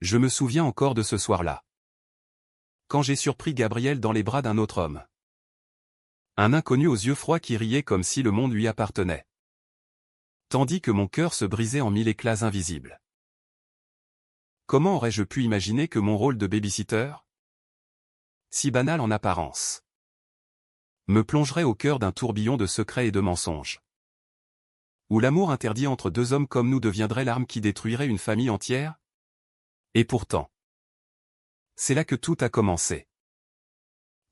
Je me souviens encore de ce soir-là. Quand j'ai surpris Gabriel dans les bras d'un autre homme. Un inconnu aux yeux froids qui riait comme si le monde lui appartenait. Tandis que mon cœur se brisait en mille éclats invisibles. Comment aurais-je pu imaginer que mon rôle de baby-sitter, si banal en apparence, me plongerait au cœur d'un tourbillon de secrets et de mensonges. Où l'amour interdit entre deux hommes comme nous deviendrait l'arme qui détruirait une famille entière? Et pourtant, c'est là que tout a commencé.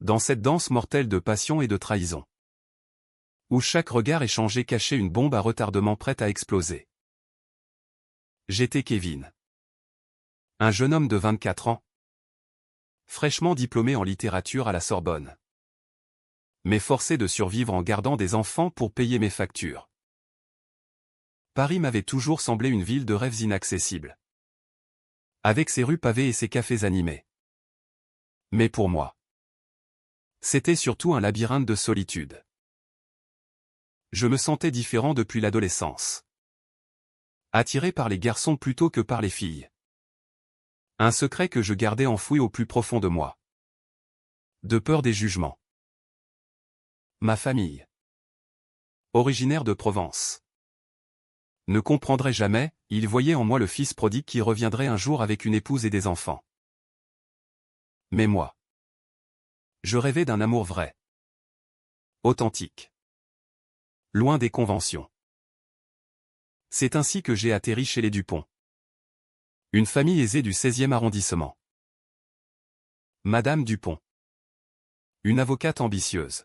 Dans cette danse mortelle de passion et de trahison. Où chaque regard échangé cachait une bombe à retardement prête à exploser. J'étais Kevin. Un jeune homme de 24 ans. Fraîchement diplômé en littérature à la Sorbonne. Mais forcé de survivre en gardant des enfants pour payer mes factures. Paris m'avait toujours semblé une ville de rêves inaccessibles. Avec ses rues pavées et ses cafés animés. Mais pour moi, c'était surtout un labyrinthe de solitude. Je me sentais différent depuis l'adolescence. Attiré par les garçons plutôt que par les filles. Un secret que je gardais enfoui au plus profond de moi. De peur des jugements. Ma famille. Originaire de Provence. Ne comprendrait jamais, il voyait en moi le fils prodigue qui reviendrait un jour avec une épouse et des enfants. Mais moi. Je rêvais d'un amour vrai. Authentique. Loin des conventions. C'est ainsi que j'ai atterri chez les Dupont. Une famille aisée du 16e arrondissement. Madame Dupont. Une avocate ambitieuse.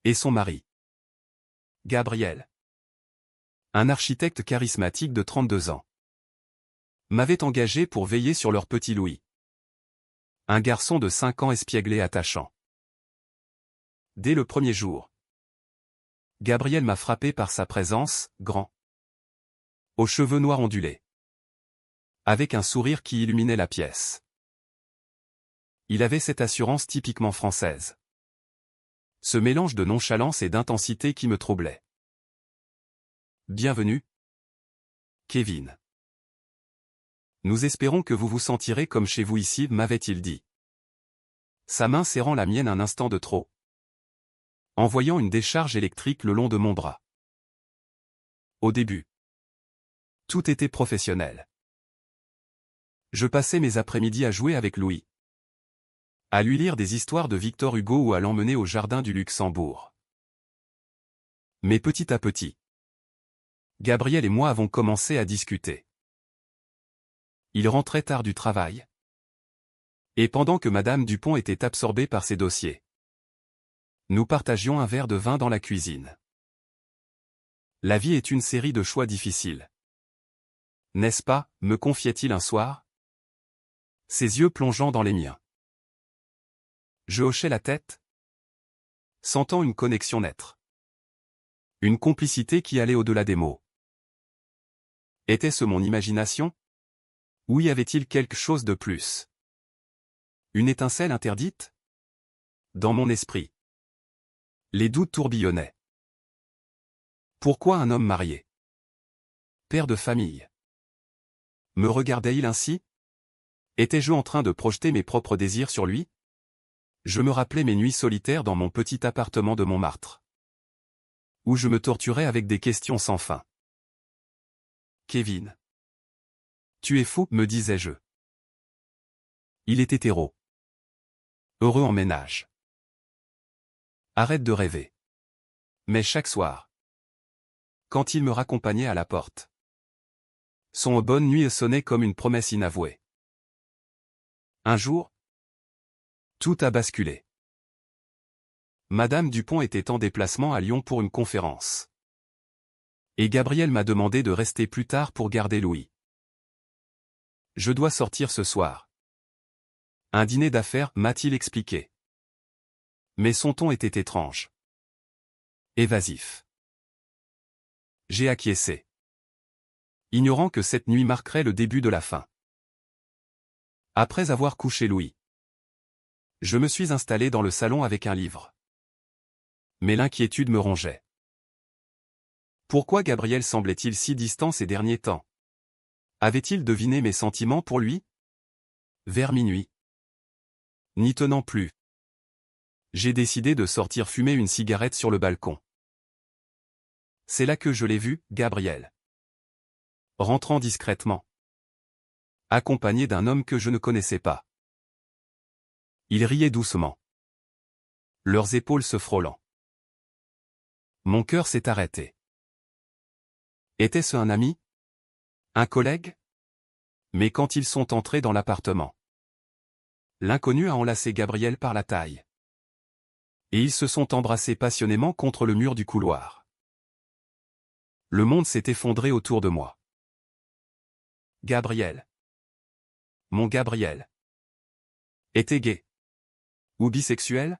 Et son mari. Gabriel. Un architecte charismatique de 32 ans. M'avait engagé pour veiller sur leur petit Louis. Un garçon de 5 ans espiègle et attachant. Dès le premier jour, Gabriel m'a frappé par sa présence, grand. Aux cheveux noirs ondulés. Avec un sourire qui illuminait la pièce. Il avait cette assurance typiquement française. Ce mélange de nonchalance et d'intensité qui me troublait. Bienvenue, Kevin. Nous espérons que vous vous sentirez comme chez vous ici, m'avait-il dit. Sa main serrant la mienne un instant de trop. Envoyant une décharge électrique le long de mon bras. Au début, tout était professionnel. Je passais mes après-midi à jouer avec Louis. À lui lire des histoires de Victor Hugo ou à l'emmener au jardin du Luxembourg. Mais petit à petit, Gabriel et moi avons commencé à discuter. Il rentrait tard du travail. Et pendant que Madame Dupont était absorbée par ses dossiers, nous partagions un verre de vin dans la cuisine. La vie est une série de choix difficiles. N'est-ce pas, me confiait-il un soir? Ses yeux plongeant dans les miens. Je hochais la tête, sentant une connexion naître. Une complicité qui allait au-delà des mots. Était-ce mon imagination? Ou y avait-il quelque chose de plus? Une étincelle interdite? Dans mon esprit. Les doutes tourbillonnaient. Pourquoi un homme marié? Père de famille. Me regardait-il ainsi? Étais-je en train de projeter mes propres désirs sur lui? Je me rappelais mes nuits solitaires dans mon petit appartement de Montmartre. Où je me torturais avec des questions sans fin. Kevin. Tu es fou, me disais-je. Il est hétéro. Heureux en ménage. Arrête de rêver. Mais chaque soir, quand il me raccompagnait à la porte, son bonne nuit sonnait comme une promesse inavouée. Un jour, tout a basculé. Madame Dupont était en déplacement à Lyon pour une conférence. Et Gabriel m'a demandé de rester plus tard pour garder Louis. Je dois sortir ce soir. Un dîner d'affaires, m'a-t-il expliqué. Mais son ton était étrange. Évasif. J'ai acquiescé. Ignorant que cette nuit marquerait le début de la fin. Après avoir couché Louis, je me suis installé dans le salon avec un livre. Mais l'inquiétude me rongeait. Pourquoi Gabriel semblait-il si distant ces derniers temps? Avait-il deviné mes sentiments pour lui? Vers minuit. N'y tenant plus. J'ai décidé de sortir fumer une cigarette sur le balcon. C'est là que je l'ai vu, Gabriel. Rentrant discrètement. Accompagné d'un homme que je ne connaissais pas. Ils riaient doucement. Leurs épaules se frôlant. Mon cœur s'est arrêté. Était-ce un ami? Un collègue? Mais quand ils sont entrés dans l'appartement, l'inconnu a enlacé Gabriel par la taille. Et ils se sont embrassés passionnément contre le mur du couloir. Le monde s'est effondré autour de moi. Gabriel. Mon Gabriel. Était gay. Ou bisexuel?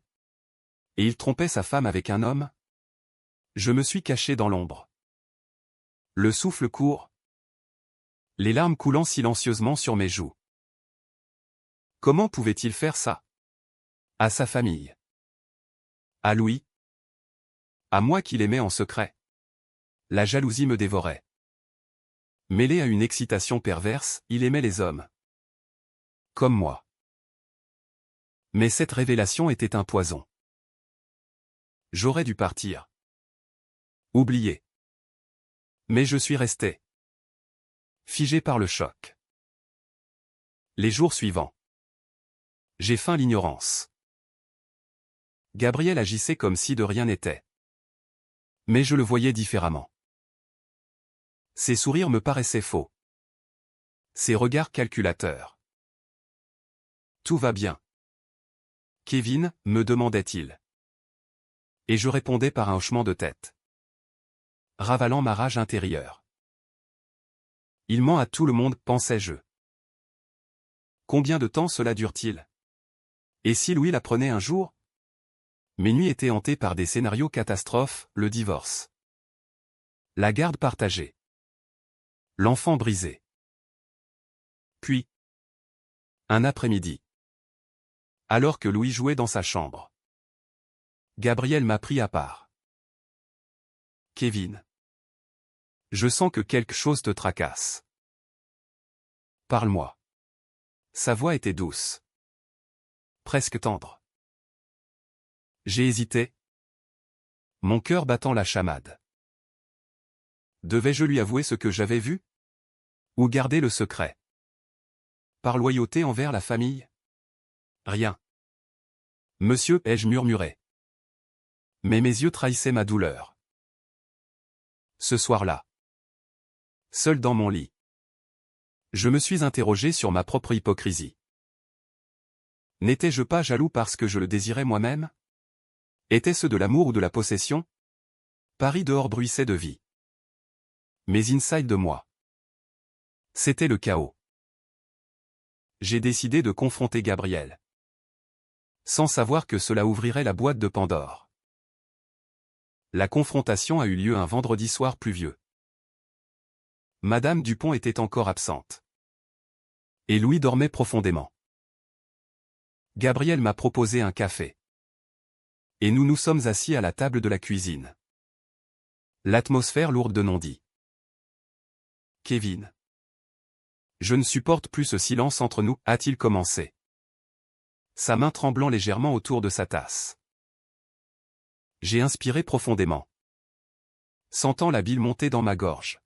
Et il trompait sa femme avec un homme? Je me suis caché dans l'ombre. Le souffle court. Les larmes coulant silencieusement sur mes joues. Comment pouvait-il faire ça? À sa famille. À Louis. À moi qui l'aimais en secret. La jalousie me dévorait. Mêlé à une excitation perverse, il aimait les hommes. Comme moi. Mais cette révélation était un poison. J'aurais dû partir. Oublier. Mais je suis resté. Figé par le choc. Les jours suivants. J'ai feint l'ignorance. Gabriel agissait comme si de rien n'était. Mais je le voyais différemment. Ses sourires me paraissaient faux. Ses regards calculateurs. Tout va bien. Kevin, me demandait-il. Et je répondais par un hochement de tête. Ravalant ma rage intérieure. Il ment à tout le monde, pensais-je. Combien de temps cela dure-t-il? Et si Louis l'apprenait un jour? Mes nuits étaient hantées par des scénarios catastrophes, le divorce. La garde partagée. L'enfant brisé. Puis, un après-midi. Alors que Louis jouait dans sa chambre. Gabriel m'a pris à part. Kevin. Je sens que quelque chose te tracasse. Parle-moi. Sa voix était douce. Presque tendre. J'ai hésité. Mon cœur battant la chamade. Devais-je lui avouer ce que j'avais vu? Ou garder le secret? Par loyauté envers la famille? Rien. Monsieur, ai-je murmuré. Mais mes yeux trahissaient ma douleur. Ce soir-là. Seul dans mon lit. Je me suis interrogé sur ma propre hypocrisie. N'étais-je pas jaloux parce que je le désirais moi-même? Était-ce de l'amour ou de la possession? Paris dehors bruissait de vie. Mais inside de moi. C'était le chaos. J'ai décidé de confronter Gabriel. Sans savoir que cela ouvrirait la boîte de Pandore. La confrontation a eu lieu un vendredi soir pluvieux. Madame Dupont était encore absente. Et Louis dormait profondément. Gabriel m'a proposé un café. Et nous nous sommes assis à la table de la cuisine. L'atmosphère lourde de non-dits. Kevin. Je ne supporte plus ce silence entre nous, a-t-il commencé. Sa main tremblant légèrement autour de sa tasse. J'ai inspiré profondément. Sentant la bile monter dans ma gorge.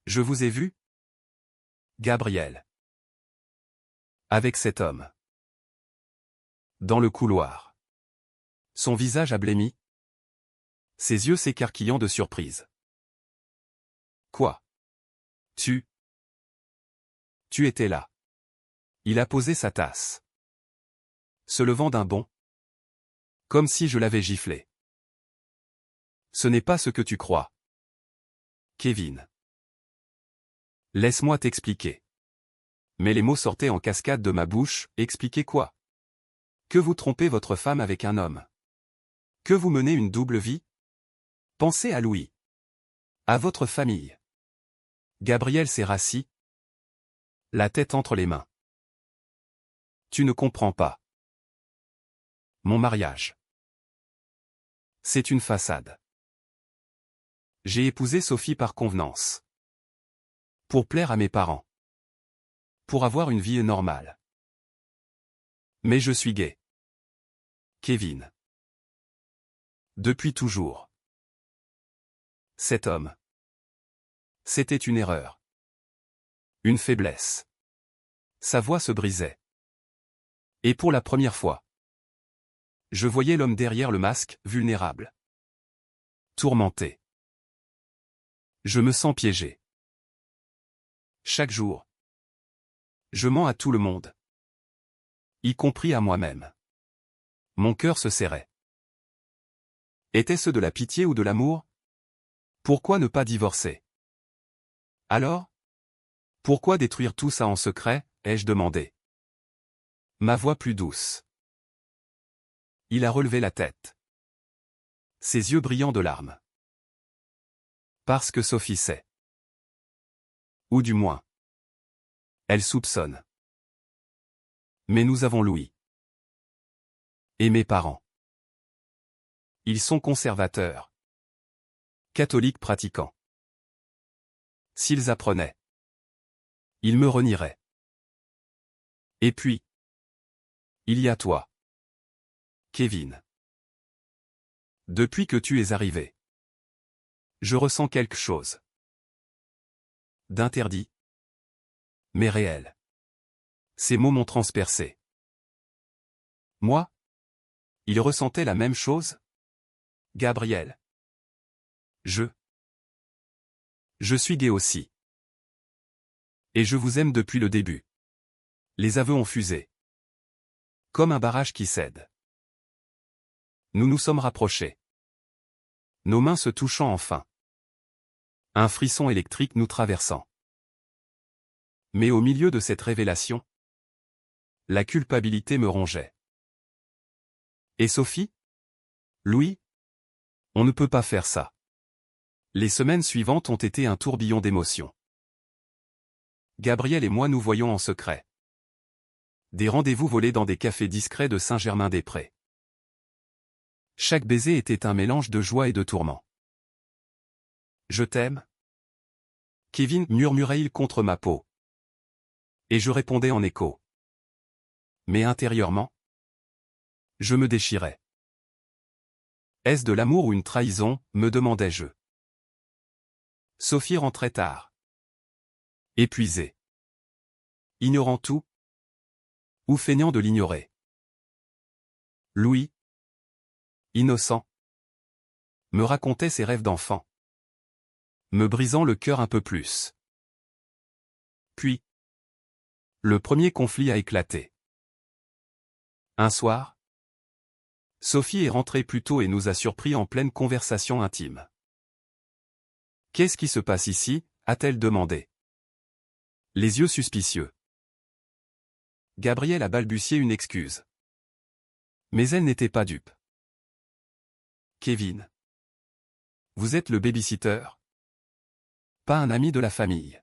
Je vous ai vu? Gabriel. Avec cet homme. Dans le couloir. Son visage a blêmi. Ses yeux s'écarquillant de surprise. Quoi? Tu étais là. Il a posé sa tasse. Se levant d'un bond. Comme si je l'avais giflé. Ce n'est pas ce que tu crois. Kevin. Laisse-moi t'expliquer. Mais les mots sortaient en cascade de ma bouche, expliquer quoi? Que vous trompez votre femme avec un homme. Que vous menez une double vie? Pensez à Louis. À votre famille. Gabriel s'est rassis. La tête entre les mains. Tu ne comprends pas. Mon mariage. C'est une façade. J'ai épousé Sophie par convenance. Pour plaire à mes parents. Pour avoir une vie normale. Mais je suis gay. Kevin. Depuis toujours. Cet homme. C'était une erreur. Une faiblesse. Sa voix se brisait. Et pour la première fois, je voyais l'homme derrière le masque, vulnérable. Tourmenté. Je me sens piégé. Chaque jour. Je mens à tout le monde. Y compris à moi-même. Mon cœur se serrait. Était-ce de la pitié ou de l'amour? Pourquoi ne pas divorcer? Alors? Pourquoi détruire tout ça en secret, ai-je demandé. Ma voix plus douce. Il a relevé la tête. Ses yeux brillants de larmes. Parce que Sophie sait. Ou du moins. Elle soupçonne. Mais nous avons Louis. Et mes parents. Ils sont conservateurs. Catholiques pratiquants. S'ils apprenaient. Ils me renieraient. Et puis. Il y a toi. Kevin. Depuis que tu es arrivé. Je ressens quelque chose. D'interdit. Mais réel. Ces mots m'ont transpercé. Moi? Il ressentait la même chose? Gabriel. Je suis gay aussi. Et je vous aime depuis le début. Les aveux ont fusé. Comme un barrage qui cède. Nous nous sommes rapprochés. Nos mains se touchant enfin. Un frisson électrique nous traversant. Mais au milieu de cette révélation, la culpabilité me rongeait. Et Sophie? Louis? On ne peut pas faire ça. Les semaines suivantes ont été un tourbillon d'émotions. Gabriel et moi nous voyons en secret. Des rendez-vous volés dans des cafés discrets de Saint-Germain-des-Prés. Chaque baiser était un mélange de joie et de tourment. Je t'aime? Kevin, murmurait-il contre ma peau. Et je répondais en écho. Mais intérieurement, je me déchirais. Est-ce de l'amour ou une trahison, me demandais-je. Sophie rentrait tard. Épuisée. Ignorant tout. Ou feignant de l'ignorer. Louis, innocent, me racontait ses rêves d'enfant. Me brisant le cœur un peu plus. Puis, le premier conflit a éclaté. Un soir, Sophie est rentrée plus tôt et nous a surpris en pleine conversation intime. Qu'est-ce qui se passe ici? A-t-elle demandé. Les yeux suspicieux. Gabriel a balbutié une excuse. Mais elle n'était pas dupe. Kevin. Vous êtes le baby-sitter? Pas un ami de la famille.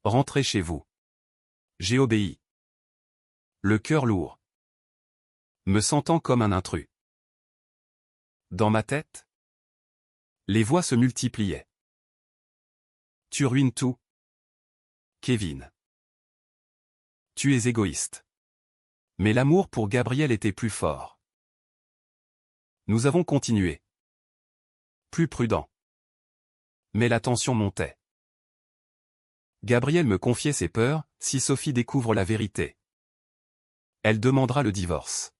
Rentrez chez vous. J'ai obéi. Le cœur lourd. Me sentant comme un intrus. Dans ma tête, les voix se multipliaient. Tu ruines tout. Kevin. Tu es égoïste. Mais l'amour pour Gabriel était plus fort. Nous avons continué. Plus prudent. Mais la tension montait. Gabriel me confiait ses peurs, si Sophie découvre la vérité. Elle demandera le divorce.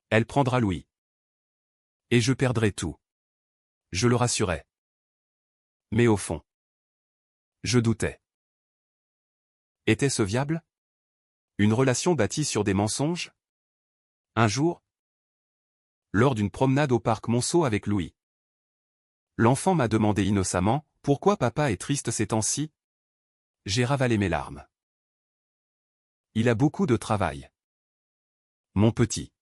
Elle prendra Louis. Et je perdrai tout. Je le rassurais. Mais au fond, je doutais. Était-ce viable? Une relation bâtie sur des mensonges? Un jour, lors d'une promenade au parc Monceau avec Louis, l'enfant m'a demandé innocemment, pourquoi papa est triste ces temps-ci? J'ai ravalé mes larmes. Il a beaucoup de travail. Mon petit.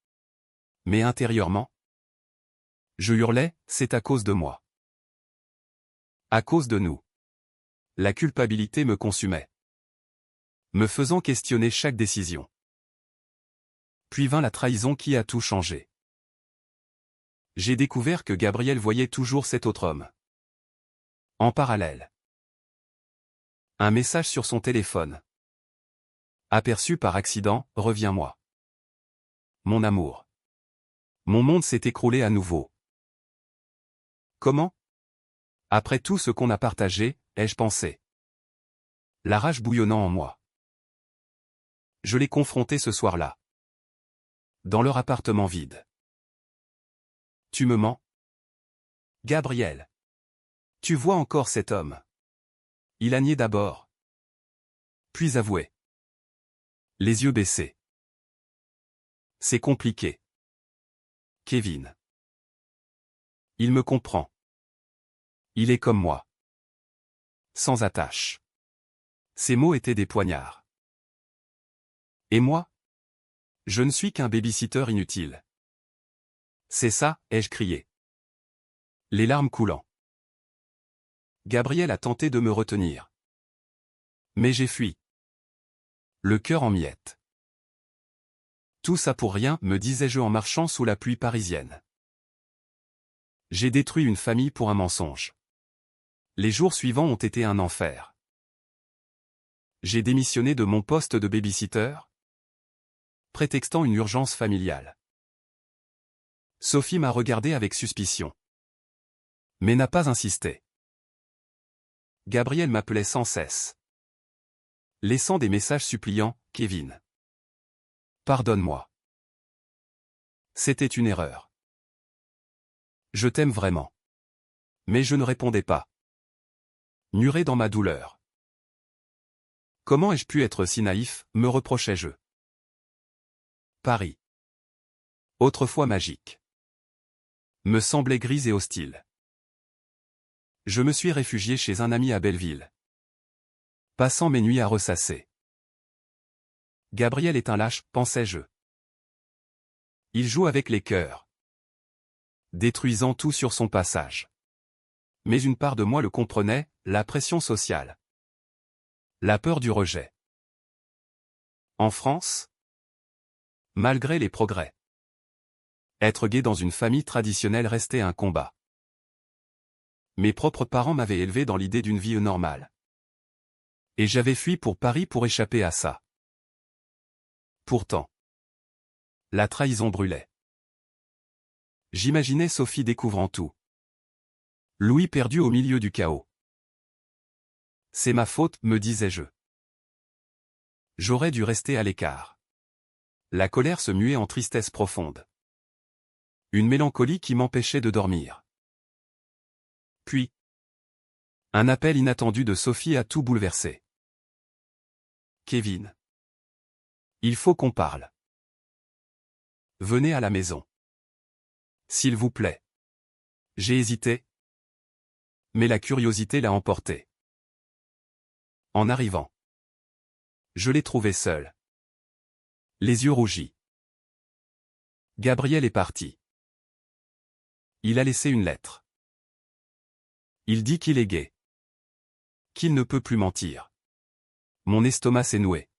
Mais intérieurement, je hurlais, c'est à cause de moi. À cause de nous. La culpabilité me consumait. Me faisant questionner chaque décision. Puis vint la trahison qui a tout changé. J'ai découvert que Gabriel voyait toujours cet autre homme. En parallèle. Un message sur son téléphone. Aperçu par accident, reviens-moi. Mon amour. Mon monde s'est écroulé à nouveau. Comment? Après tout ce qu'on a partagé, ai-je pensé. La rage bouillonnant en moi. Je l'ai confronté ce soir-là. Dans leur appartement vide. Tu me mens? Gabriel. Tu vois encore cet homme. Il a nié d'abord. Puis avoué. Les yeux baissés. C'est compliqué. Kevin. Il me comprend. Il est comme moi. Sans attache. Ces mots étaient des poignards. Et moi? Je ne suis qu'un babysitter inutile. C'est ça, ai-je crié. Les larmes coulant. Gabriel a tenté de me retenir. Mais j'ai fui. Le cœur en miettes. Tout ça pour rien, me disais-je en marchant sous la pluie parisienne. J'ai détruit une famille pour un mensonge. Les jours suivants ont été un enfer. J'ai démissionné de mon poste de babysitter, prétextant une urgence familiale. Sophie m'a regardé avec suspicion. Mais n'a pas insisté. Gabriel m'appelait sans cesse. Laissant des messages suppliants, Kevin. Pardonne-moi. C'était une erreur. Je t'aime vraiment. Mais je ne répondais pas. Muré dans ma douleur. Comment ai-je pu être si naïf, me reprochais-je. Paris. Autrefois magique. Me semblait grise et hostile. Je me suis réfugié chez un ami à Belleville. Passant mes nuits à ressasser. Gabriel est un lâche, pensais-je. Il joue avec les cœurs. Détruisant tout sur son passage. Mais une part de moi le comprenait, la pression sociale. La peur du rejet. En France? Malgré les progrès. Être gay dans une famille traditionnelle restait un combat. Mes propres parents m'avaient élevé dans l'idée d'une vie normale. Et j'avais fui pour Paris pour échapper à ça. Pourtant. La trahison brûlait. J'imaginais Sophie découvrant tout. Louis perdu au milieu du chaos. C'est ma faute, me disais-je. J'aurais dû rester à l'écart. La colère se muait en tristesse profonde. Une mélancolie qui m'empêchait de dormir. Puis, un appel inattendu de Sophie a tout bouleversé. Kevin. Il faut qu'on parle. Venez à la maison. S'il vous plaît. J'ai hésité. Mais la curiosité l'a emporté. En arrivant. Je l'ai trouvé seul. Les yeux rougis. Gabriel est parti. Il a laissé une lettre. Il dit qu'il est gay. Qu'il ne peut plus mentir. Mon estomac s'est noué.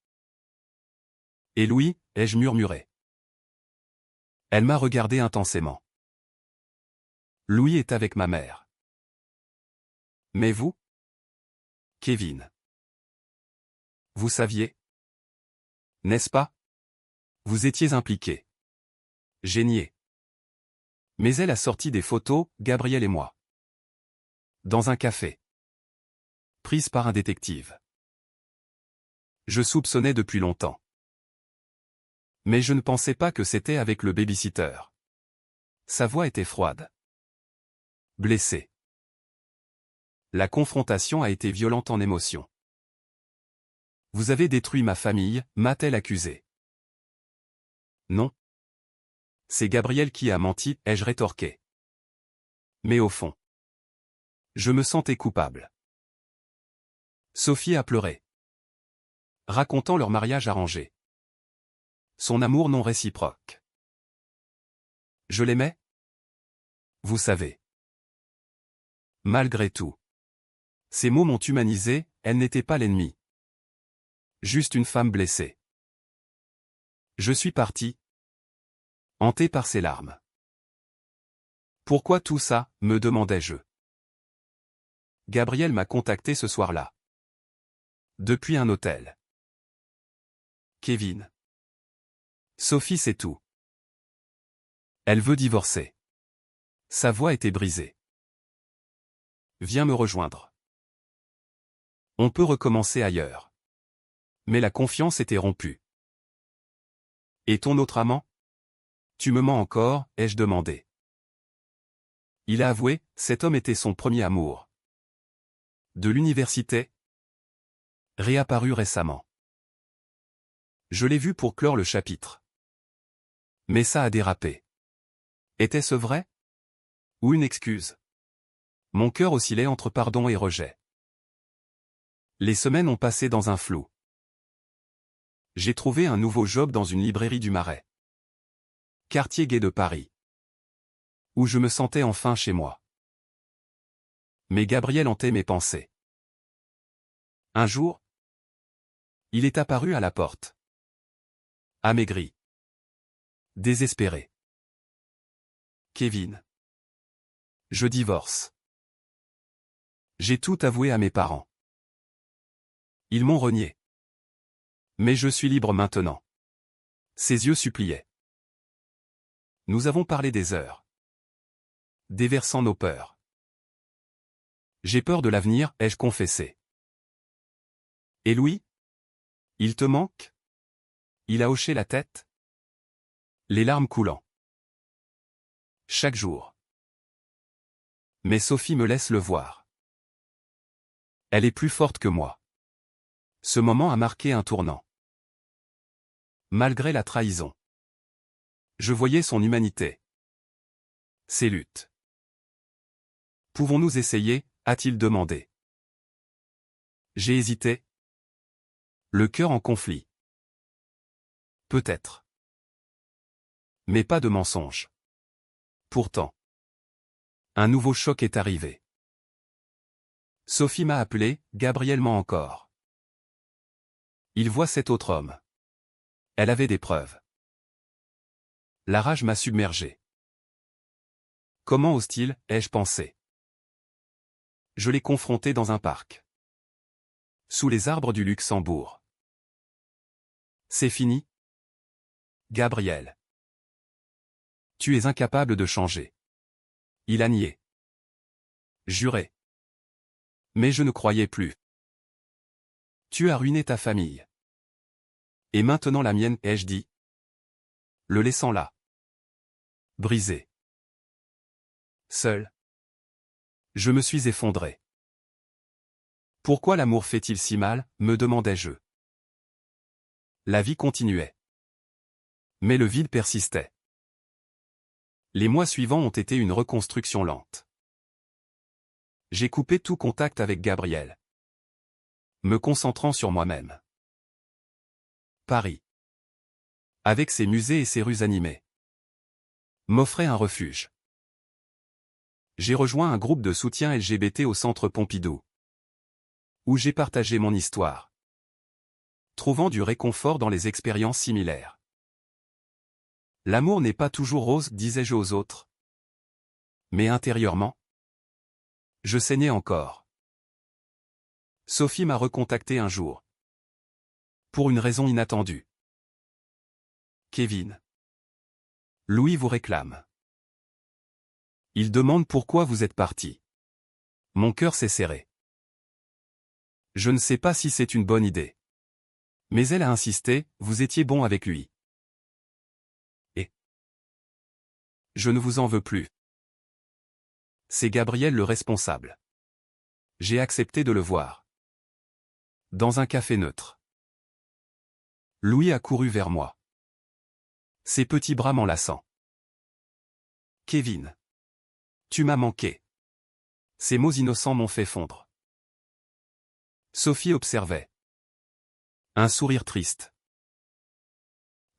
Et Louis, ai-je murmuré. Elle m'a regardé intensément. Louis est avec ma mère. Mais vous? Kevin. Vous saviez? N'est-ce pas? Vous étiez impliqué. J'ai nié. Mais elle a sorti des photos, Gabriel et moi. Dans un café. Prise par un détective. Je soupçonnais depuis longtemps. Mais je ne pensais pas que c'était avec le babysitter. Sa voix était froide. Blessée. La confrontation a été violente en émotion. Vous avez détruit ma famille, m'a-t-elle accusé. Non. C'est Gabriel qui a menti, ai-je rétorqué. Mais au fond. Je me sentais coupable. Sophie a pleuré. Racontant leur mariage arrangé. Son amour non réciproque. Je l'aimais? Vous savez. Malgré tout. Ces mots m'ont humanisé, elle n'était pas l'ennemi. Juste une femme blessée. Je suis parti. Hanté par ses larmes. Pourquoi tout ça, me demandais-je. Gabriel m'a contacté ce soir-là. Depuis un hôtel. Kevin. Sophie sait tout. Elle veut divorcer. Sa voix était brisée. Viens me rejoindre. On peut recommencer ailleurs. Mais la confiance était rompue. Et ton autre amant? Tu me mens encore, ai-je demandé. Il a avoué, cet homme était son premier amour. De l'université? Réapparu récemment. Je l'ai vu pour clore le chapitre. Mais ça a dérapé. Était-ce vrai? Ou une excuse? Mon cœur oscillait entre pardon et rejet. Les semaines ont passé dans un flou. J'ai trouvé un nouveau job dans une librairie du Marais. Quartier gai de Paris. Où je me sentais enfin chez moi. Mais Gabriel hantait mes pensées. Un jour, il est apparu à la porte. Amaigri. Désespéré. Kevin. Je divorce. J'ai tout avoué à mes parents. Ils m'ont renié. Mais je suis libre maintenant. Ses yeux suppliaient. Nous avons parlé des heures. Déversant nos peurs. J'ai peur de l'avenir, ai-je confessé. Et Louis? Il te manque? Il a hoché la tête? Les larmes coulant. Chaque jour. Mais Sophie me laisse le voir. Elle est plus forte que moi. Ce moment a marqué un tournant. Malgré la trahison. Je voyais son humanité. Ses luttes. Pouvons-nous essayer, a-t-il demandé. J'ai hésité. Le cœur en conflit. Peut-être. Mais pas de mensonge. Pourtant. Un nouveau choc est arrivé. Sophie m'a appelé, Gabriel ment encore. Il voit cet autre homme. Elle avait des preuves. La rage m'a submergé. Comment ose-t-il, ai-je pensé. Je l'ai confronté dans un parc. Sous les arbres du Luxembourg. C'est fini? Gabriel. Tu es incapable de changer. Il a nié. Juré. Mais je ne croyais plus. Tu as ruiné ta famille. Et maintenant la mienne, ai-je dit. Le laissant là. Brisé. Seul. Je me suis effondré. Pourquoi l'amour fait-il si mal, me demandai-je. La vie continuait. Mais le vide persistait. Les mois suivants ont été une reconstruction lente. J'ai coupé tout contact avec Gabriel. Me concentrant sur moi-même. Paris. Avec ses musées et ses rues animées. M'offrait un refuge. J'ai rejoint un groupe de soutien LGBT au Centre Pompidou. Où j'ai partagé mon histoire. Trouvant du réconfort dans les expériences similaires. L'amour n'est pas toujours rose, disais-je aux autres. Mais intérieurement, je saignais encore. Sophie m'a recontacté un jour. Pour une raison inattendue. Kevin. Louis vous réclame. Il demande pourquoi vous êtes parti. Mon cœur s'est serré. Je ne sais pas si c'est une bonne idée. Mais elle a insisté, vous étiez bon avec lui. Et je ne vous en veux plus. C'est Gabriel le responsable. J'ai accepté de le voir. Dans un café neutre. Louis a couru vers moi. Ses petits bras m'enlaçant. Kevin. Tu m'as manqué. Ces mots innocents m'ont fait fondre. Sophie observait. Un sourire triste.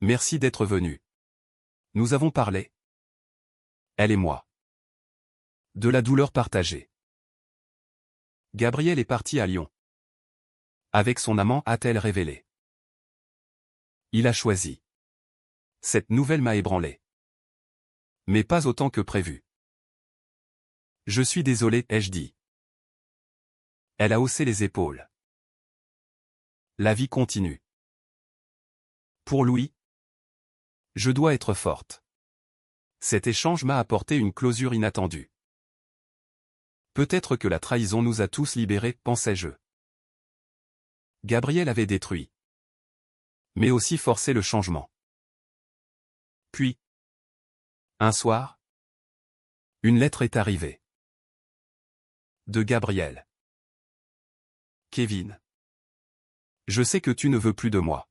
Merci d'être venu. Nous avons parlé. Elle et moi. De la douleur partagée. Gabriel est parti à Lyon. Avec son amant, a-t-elle révélé. Il a choisi. Cette nouvelle m'a ébranlé. Mais pas autant que prévu. Je suis désolé, ai-je dit. Elle a haussé les épaules. La vie continue. Pour Louis, je dois être forte. Cet échange m'a apporté une closure inattendue. Peut-être que la trahison nous a tous libérés, pensais-je. Gabriel avait détruit. Mais aussi forcé le changement. Puis, un soir, une lettre est arrivée. De Gabriel. Kevin. Je sais que tu ne veux plus de moi.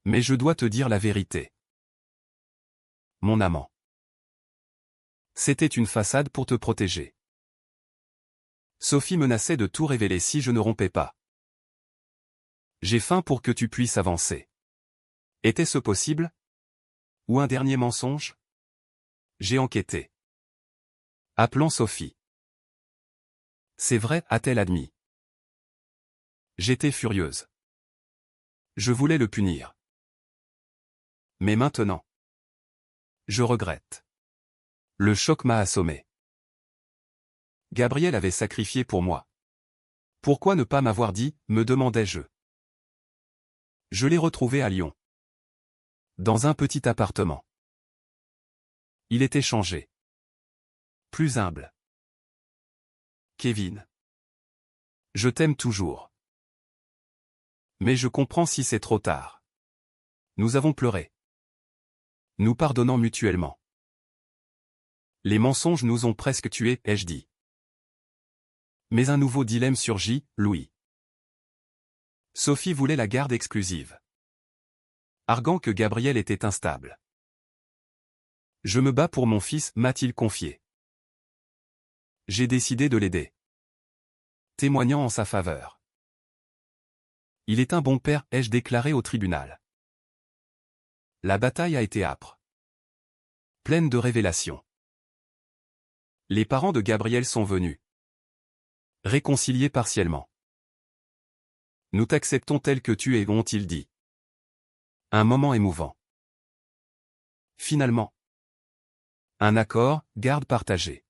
Mais je dois te dire la vérité. Mon amant. C'était une façade pour te protéger. Sophie menaçait de tout révéler si je ne rompais pas. J'ai faim pour que tu puisses avancer. Était-ce possible? Ou un dernier mensonge? J'ai enquêté. Appelant Sophie. C'est vrai, a-t-elle admis. J'étais furieuse. Je voulais le punir. Mais maintenant, je regrette. Le choc m'a assommé. Gabriel avait sacrifié pour moi. Pourquoi ne pas m'avoir dit, me demandais-je. Je l'ai retrouvé à Lyon. Dans un petit appartement. Il était changé. Plus humble. Kevin. Je t'aime toujours. Mais je comprends si c'est trop tard. Nous avons pleuré. Nous pardonnons mutuellement. Les mensonges nous ont presque tués, ai-je dit. Mais un nouveau dilemme surgit, Louis. Sophie voulait la garde exclusive. Arguant que Gabriel était instable. Je me bats pour mon fils, m'a-t-il confié. J'ai décidé de l'aider. Témoignant en sa faveur. Il est un bon père, ai-je déclaré au tribunal. La bataille a été âpre. Pleine de révélations. Les parents de Gabriel sont venus. Réconciliés partiellement. Nous t'acceptons tel que tu es, ont-ils dit. Un moment émouvant. Finalement. Un accord, garde partagée.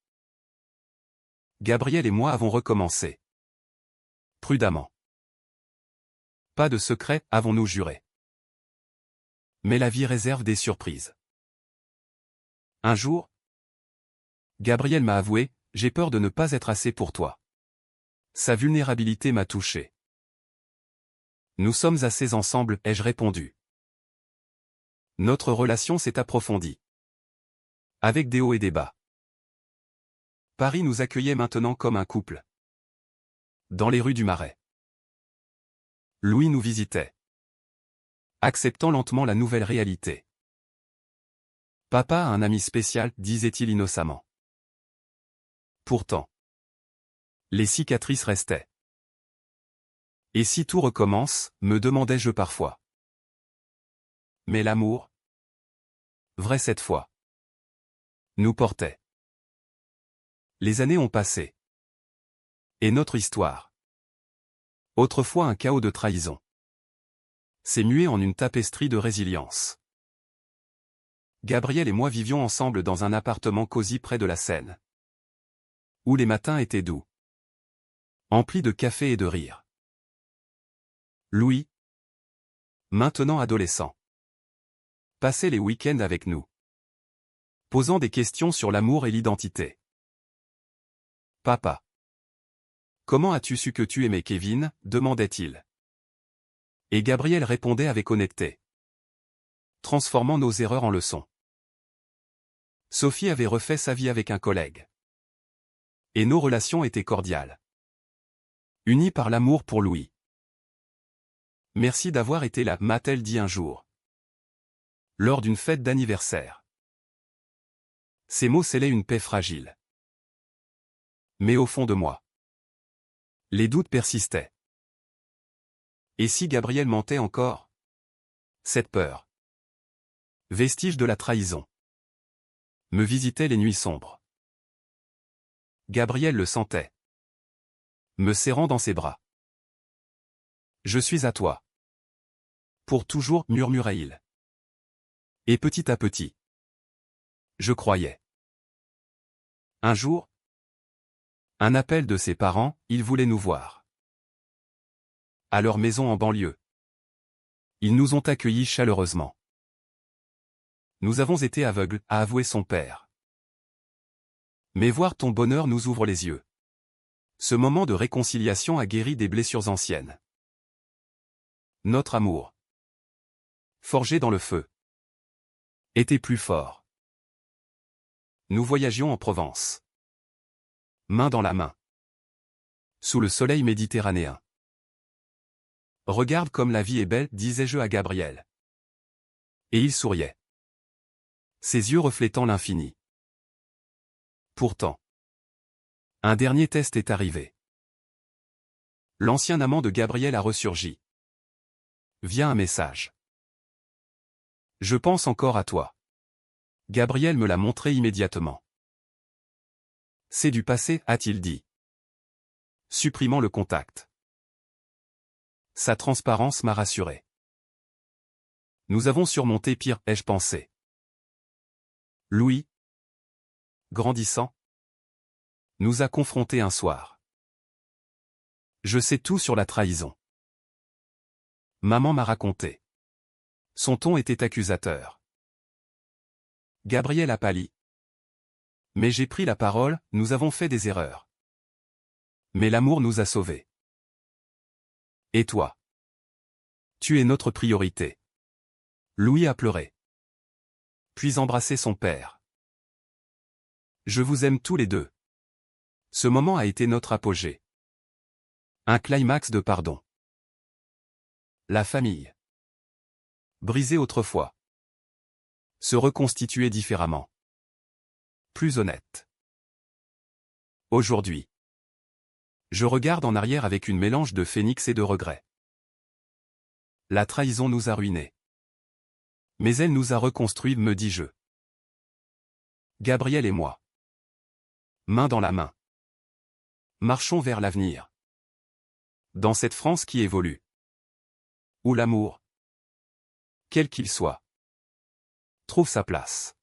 Gabriel et moi avons recommencé. Prudemment. Pas de secret, avons-nous juré. Mais la vie réserve des surprises. Un jour, Gabriel m'a avoué, j'ai peur de ne pas être assez pour toi. Sa vulnérabilité m'a touché. Nous sommes assez ensemble, ai-je répondu. Notre relation s'est approfondie. Avec des hauts et des bas. Paris nous accueillait maintenant comme un couple. Dans les rues du Marais. Louis nous visitait. Acceptant lentement la nouvelle réalité. Papa a un ami spécial, disait-il innocemment. Pourtant. Les cicatrices restaient. Et si tout recommence, me demandais-je parfois. Mais l'amour, vrai cette fois, nous portait. Les années ont passé. Et notre histoire. Autrefois un chaos de trahison. S'est mué en une tapisserie de résilience. Gabriel et moi vivions ensemble dans un appartement cosy près de la Seine. Où les matins étaient doux. Emplis de café et de rire. Louis, maintenant adolescent, passait les week-ends avec nous. Posant des questions sur l'amour et l'identité. Papa. Comment as-tu su que tu aimais Kevin, demandait-il. Et Gabriel répondait avec honnêteté. Transformant nos erreurs en leçons. Sophie avait refait sa vie avec un collègue. Et nos relations étaient cordiales. Unies par l'amour pour Louis. Merci d'avoir été là, m'a-t-elle dit un jour. Lors d'une fête d'anniversaire. Ces mots scellaient une paix fragile. Mais au fond de moi, les doutes persistaient. Et si Gabriel mentait encore? Cette peur, vestige de la trahison, me visitait les nuits sombres. Gabriel le sentait, me serrant dans ses bras. Je suis à toi. Pour toujours, murmurait-il. Et petit à petit, je croyais. Un jour, un appel de ses parents, ils voulaient nous voir. À leur maison en banlieue. Ils nous ont accueillis chaleureusement. Nous avons été aveugles, a avoué son père. Mais voir ton bonheur nous ouvre les yeux. Ce moment de réconciliation a guéri des blessures anciennes. Notre amour, forgé dans le feu, était plus fort. Nous voyagions en Provence. Main dans la main. Sous le soleil méditerranéen. Regarde comme la vie est belle, disais-je à Gabriel. Et il souriait. Ses yeux reflétant l'infini. Pourtant, un dernier test est arrivé. L'ancien amant de Gabriel a ressurgi. Via un message. Je pense encore à toi. Gabriel me l'a montré immédiatement. C'est du passé, a-t-il dit. Supprimant le contact. Sa transparence m'a rassuré. Nous avons surmonté pire, ai-je pensé. Louis, grandissant, nous a confrontés un soir. Je sais tout sur la trahison. Maman m'a raconté. Son ton était accusateur. Gabriel a pâli. Mais j'ai pris la parole, nous avons fait des erreurs. Mais l'amour nous a sauvés. Et toi? Tu es notre priorité. Louis a pleuré. Puis embrassé son père. Je vous aime tous les deux. Ce moment a été notre apogée. Un climax de pardon. La famille. Brisée autrefois. Se reconstituer différemment. Plus honnête. Aujourd'hui. Je regarde en arrière avec une mélange de phénix et de regret. La trahison nous a ruinés. Mais elle nous a reconstruits, me dis-je. Gabriel et moi. Main dans la main. Marchons vers l'avenir. Dans cette France qui évolue. Où l'amour, quel qu'il soit, trouve sa place.